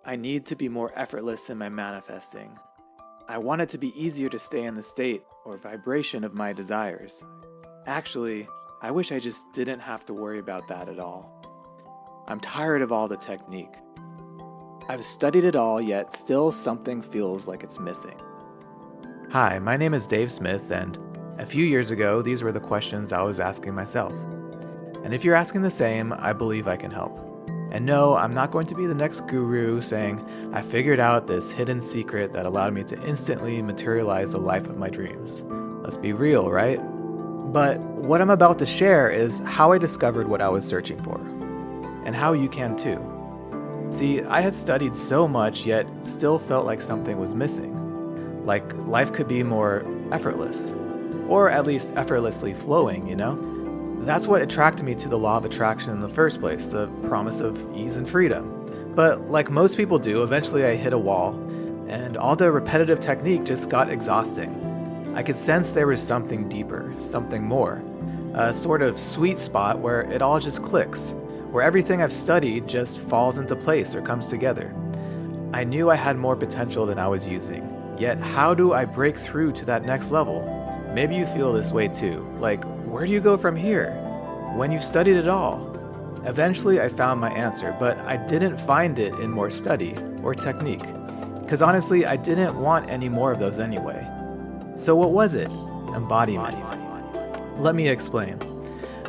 I need to be more effortless in my manifesting. I want it to be easier to stay in the state or vibration of my desires. Actually, I wish I just didn't have to worry about that at all. I'm tired of all the technique. I've studied it all, yet still something feels like it's missing. Hi, my name is Dave Smith, and a few years ago, these were the questions I was asking myself. And if you're asking the same, I believe I can help. And no, I'm not going to be the next guru saying I figured out this hidden secret that allowed me to instantly materialize the life of my dreams. Let's be real, right? But what I'm about to share is how I discovered what I was searching for, and how you can too. See, I had studied so much, yet still felt like something was missing. Like life could be more effortless, or at least effortlessly flowing, you know? That's what attracted me to the law of attraction in the first place, the promise of ease and freedom. But like most people do, eventually I hit a wall, and all the repetitive technique just got exhausting. I could sense there was something deeper, something more, a sort of sweet spot where it all just clicks, where everything I've studied just falls into place or comes together. I knew I had more potential than I was using, yet how do I break through to that next level? Maybe you feel this way too, like, where do you go from here? When you've studied it all? Eventually I found my answer, but I didn't find it in more study or technique. Because honestly, I didn't want any more of those anyway. So what was it? Embodiment. Let me explain.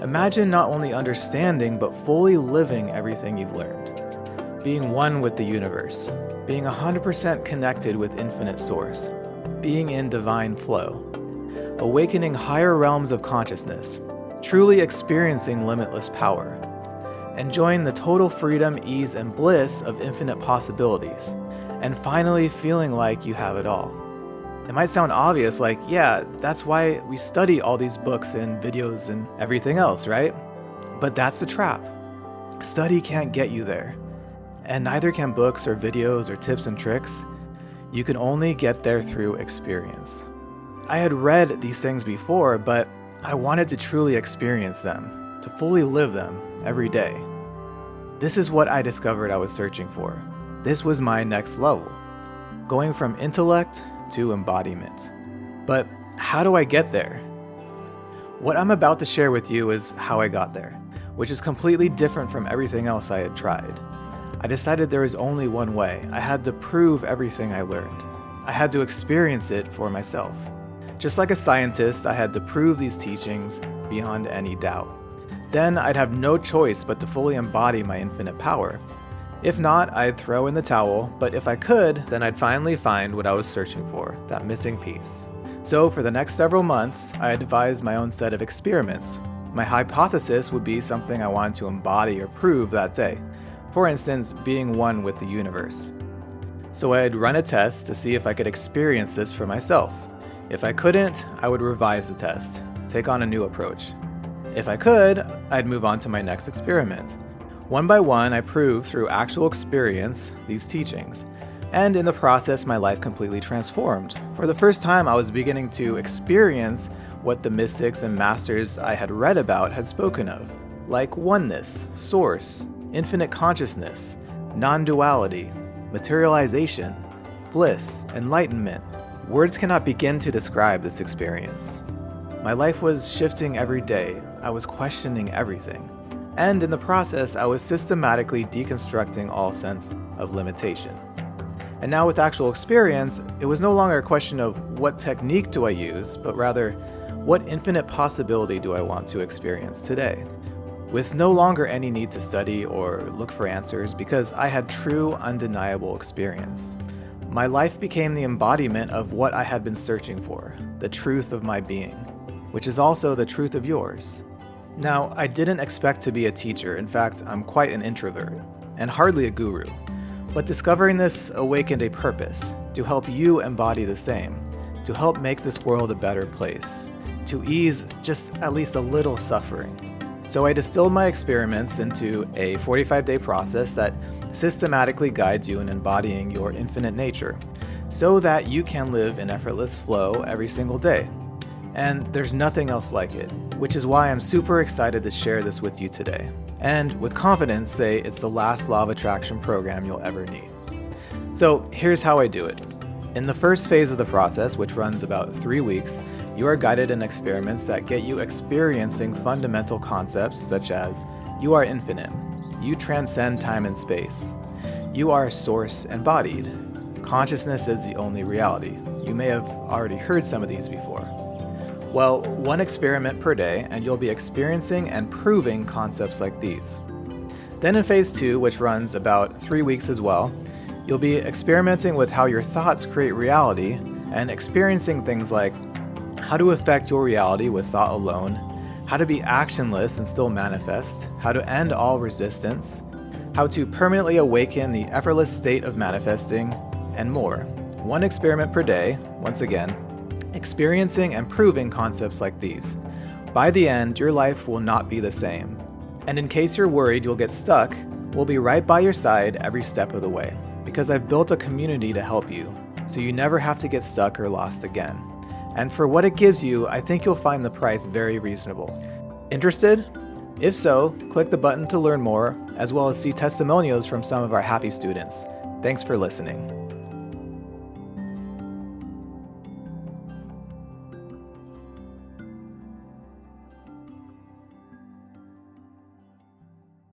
Imagine not only understanding, but fully living everything you've learned. Being one with the universe. Being 100% connected with infinite source. Being in divine flow. Awakening higher realms of consciousness, truly experiencing limitless power, enjoying the total freedom, ease, and bliss of infinite possibilities, and finally feeling like you have it all. It might sound obvious, like, yeah, that's why we study all these books and videos and everything else, right? But that's the trap. Study can't get you there, and neither can books or videos or tips and tricks. You can only get there through experience. I had read these things before, but I wanted to truly experience them, to fully live them every day. This is what I discovered I was searching for. This was my next level, going from intellect to embodiment. But how do I get there? What I'm about to share with you is how I got there, which is completely different from everything else I had tried. I decided there was only one way. I had to prove everything I learned. I had to experience it for myself. Just like a scientist, I had to prove these teachings beyond any doubt. Then I'd have no choice but to fully embody my infinite power. If not, I'd throw in the towel, but if I could, then I'd finally find what I was searching for, that missing piece. So for the next several months, I devised my own set of experiments. My hypothesis would be something I wanted to embody or prove that day. For instance, being one with the universe. So I'd run a test to see if I could experience this for myself. If I couldn't, I would revise the test, take on a new approach. If I could, I'd move on to my next experiment. One by one, I proved through actual experience these teachings, and in the process, my life completely transformed. For the first time, I was beginning to experience what the mystics and masters I had read about had spoken of, like oneness, source, infinite consciousness, non-duality, materialization, bliss, enlightenment. Words cannot begin to describe this experience. My life was shifting every day. I was questioning everything. And in the process, I was systematically deconstructing all sense of limitation. And now with actual experience, it was no longer a question of what technique do I use, but rather, what infinite possibility do I want to experience today? With no longer any need to study or look for answers, because I had true, undeniable experience. My life became the embodiment of what I had been searching for, the truth of my being, which is also the truth of yours. Now, I didn't expect to be a teacher. In fact, I'm quite an introvert, and hardly a guru. But discovering this awakened a purpose, to help you embody the same, to help make this world a better place, to ease just at least a little suffering. So I distilled my experiments into a 45-day process that systematically guides you in embodying your infinite nature, so that you can live in effortless flow every single day. And there's nothing else like it, which is why I'm super excited to share this with you today. And with confidence say it's the last law of attraction program you'll ever need. So here's how I do it. In the first phase of the process, which runs about 3 weeks, you are guided in experiments that get you experiencing fundamental concepts such as you are infinite, you transcend time and space, you are source embodied, consciousness is the only reality. You may have already heard some of these before. Well, one experiment per day, and you'll be experiencing and proving concepts like these. Then in phase 2, which runs about 3 weeks as well, you'll be experimenting with how your thoughts create reality and experiencing things like how to affect your reality with thought alone, how to be actionless and still manifest, how to end all resistance, how to permanently awaken the effortless state of manifesting, and more. One experiment per day, once again, experiencing and proving concepts like these. By the end, your life will not be the same. And in case you're worried you'll get stuck, we'll be right by your side every step of the way, because I've built a community to help you, so you never have to get stuck or lost again. And for what it gives you, I think you'll find the price very reasonable. Interested? If so, click the button to learn more, as well as see testimonials from some of our happy students. Thanks for listening.